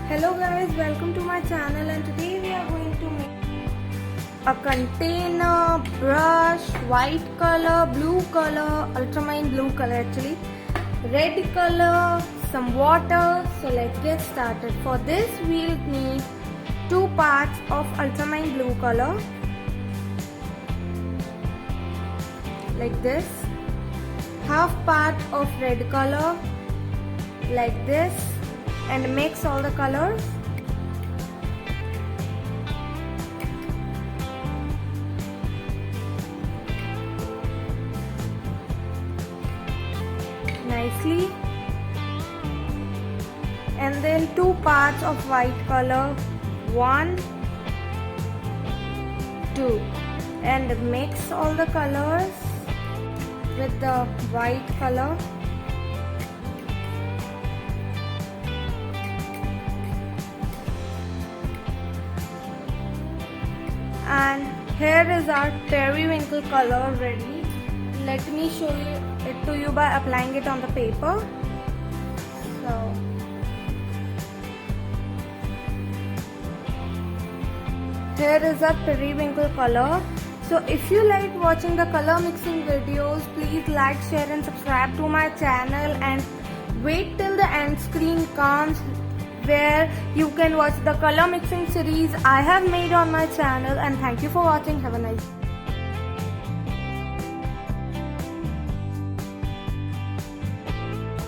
Hello guys, welcome to my channel, and today we are going to make a container, brush, white color, blue color, ultramarine blue color actually, red color, some water. So let's get started. For this we'll need 2 parts of ultramarine blue color like this, half part of red color like this, and mix all the colors. Nicely. And then 2 parts of white color, 1, 2, and mix all the colors with the white color. And here is our periwinkle color ready. Let me show it to you by applying it on the paper. So here is our periwinkle color. So if you like watching the color mixing videos, please like, share and subscribe to my channel, and wait till the end screen comes where you can watch the color mixing series I have made on my channel. And thank you for watching. Have a nice day.